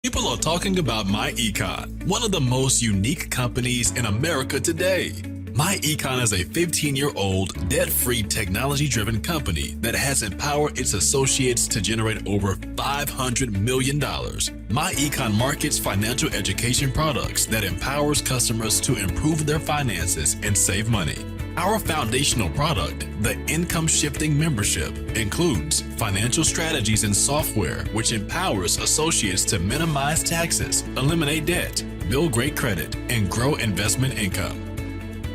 People are talking about myEcon, one of the most unique companies in America today. myEcon is a 15-year-old, debt-free, technology-driven company that has empowered its associates to generate over $500 million. myEcon markets financial education products that empowers customers to improve their finances and save money. Our foundational product, the Income Shifting Membership, includes financial strategies and software which empowers associates to minimize taxes, eliminate debt, build great credit, and grow investment income.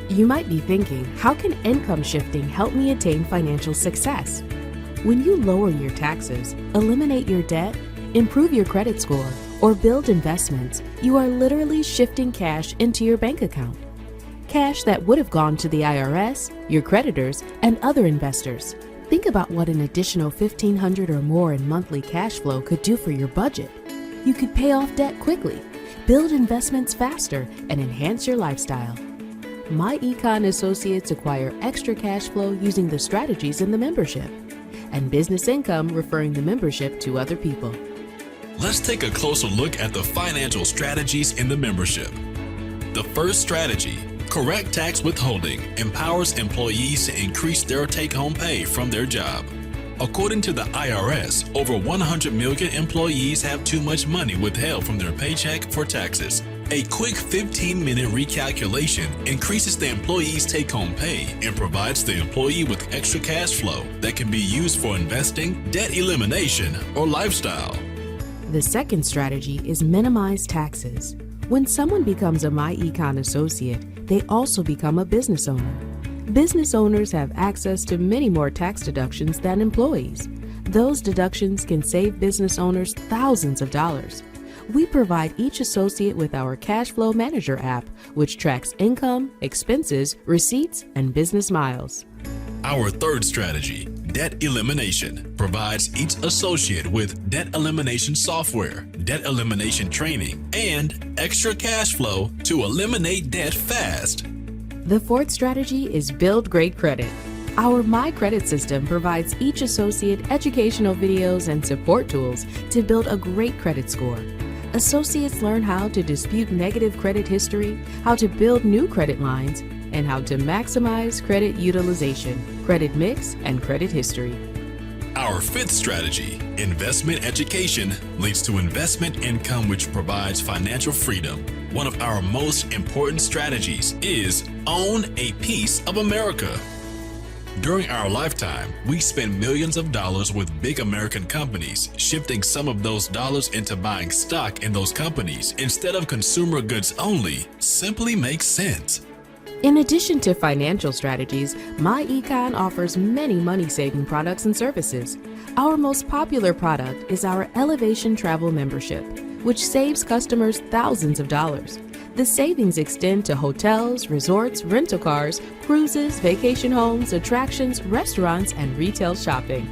You might be thinking, how can income shifting help me attain financial success? When you lower your taxes, eliminate your debt, improve your credit score, or build investments, you are literally shifting cash into your bank account. Cash that would have gone to the IRS, your creditors, and other investors. Think about what an additional $1,500 or more in monthly cash flow could do for your budget. You could pay off debt quickly, build investments faster, and enhance your lifestyle. myEcon associates acquire extra cash flow using the strategies in the membership, and business income referring the membership to other people. Let's take a closer look at the financial strategies in the membership. The first strategy, correct tax withholding, empowers employees to increase their take-home pay from their job. According to the IRS, over 100 million employees have too much money withheld from their paycheck for taxes. A quick 15-minute recalculation increases the employee's take-home pay and provides the employee with extra cash flow that can be used for investing, debt elimination, or lifestyle. The second strategy is minimize taxes. When someone becomes a myEcon associate, they also become a business owner. Business owners have access to many more tax deductions than employees. Those deductions can save business owners thousands of dollars. We provide each associate with our Cash Flow Manager app, which tracks income, expenses, receipts, and business miles. Our third strategy, debt elimination, provides each associate with debt elimination software, debt elimination training, and extra cash flow to eliminate debt fast. The fourth strategy is build great credit. Our My Credit system provides each associate educational videos and support tools to build a great credit score. Associates learn how to dispute negative credit history, how to build new credit lines, and how to maximize credit utilization, credit mix, and credit history. Our fifth strategy, investment education, leads to investment income which provides financial freedom. One of our most important strategies is own a piece of America. During our lifetime, we spend millions of dollars with big American companies. Shifting some of those dollars into buying stock in those companies instead of consumer goods only simply makes sense. In addition to financial strategies, myEcon offers many money-saving products and services. Our most popular product is our Elevation Travel Membership, which saves customers thousands of dollars. The savings extend to hotels, resorts, rental cars, cruises, vacation homes, attractions, restaurants, and retail shopping.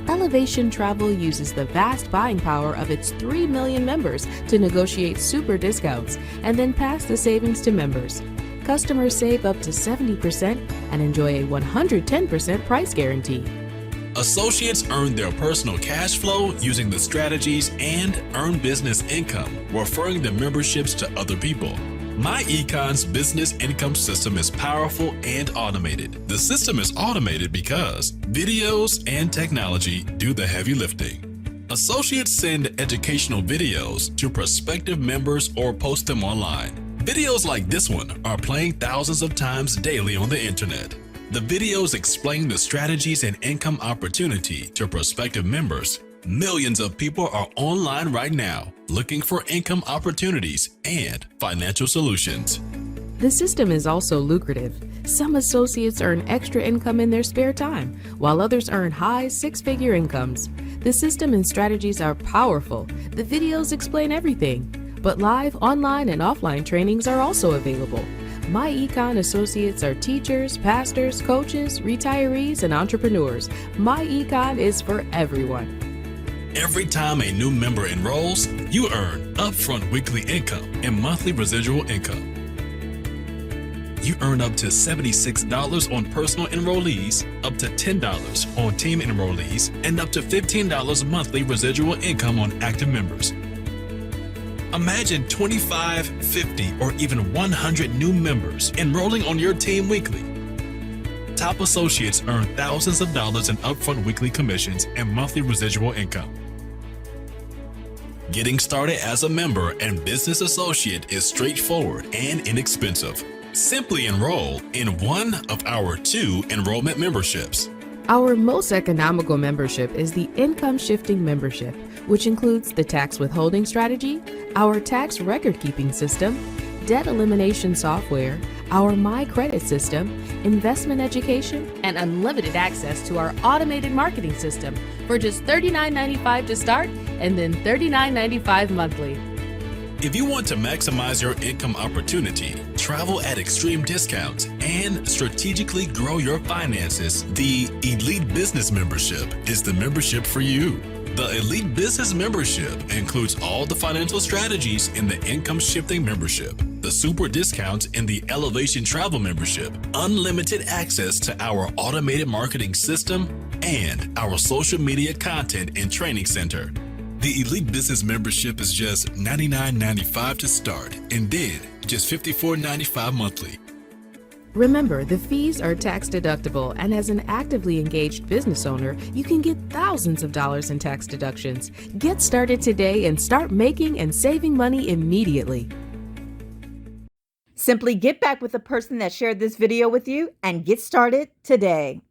Elevation Travel uses the vast buying power of its 3 million members to negotiate super discounts and then pass the savings to members. Customers save up to 70% and enjoy a 110% price guarantee. Associates earn their personal cash flow using the strategies and earn business income, referring the memberships to other people. myEcon's business income system is powerful and automated. The system is automated because videos and technology do the heavy lifting. Associates send educational videos to prospective members or post them online. Videos like this one are playing thousands of times daily on the internet. The videos explain the strategies and income opportunity to prospective members. Millions of people are online right now looking for income opportunities and financial solutions. The system is also lucrative. Some associates earn extra income in their spare time, while others earn high six-figure incomes. The system and strategies are powerful. The videos explain everything. But live, online, and offline trainings are also available. myEcon associates are teachers, pastors, coaches, retirees, and entrepreneurs. myEcon is for everyone. Every time a new member enrolls, you earn upfront weekly income and monthly residual income. You earn up to $76 on personal enrollees, up to $10 on team enrollees, and up to $15 monthly residual income on active members. Imagine 25, 50, or even 100 new members enrolling on your team weekly. Top associates earn thousands of dollars in upfront weekly commissions and monthly residual income. Getting started as a member and business associate is straightforward and inexpensive. Simply enroll in one of our 2 enrollment memberships. Our most economical membership is the Income Shifting Membership, which includes the tax withholding strategy, our tax record keeping system, debt elimination software, our myCredit system, investment education, and unlimited access to our automated marketing system for just $39.95 to start and then $39.95 monthly. If you want to maximize your income opportunity, travel at extreme discounts, and strategically grow your finances, the Elite Business Membership is the membership for you. The Elite Business Membership includes all the financial strategies in the Income Shifting Membership, the super discounts in the Elevation Travel Membership, unlimited access to our automated marketing system, and our social media content and training center. The Elite Business Membership is just $99.95 to start and then just $54.95 monthly. Remember, the fees are tax deductible, and as an actively engaged business owner, you can get thousands of dollars in tax deductions. Get started today and start making and saving money immediately. Simply get back with the person that shared this video with you and get started today.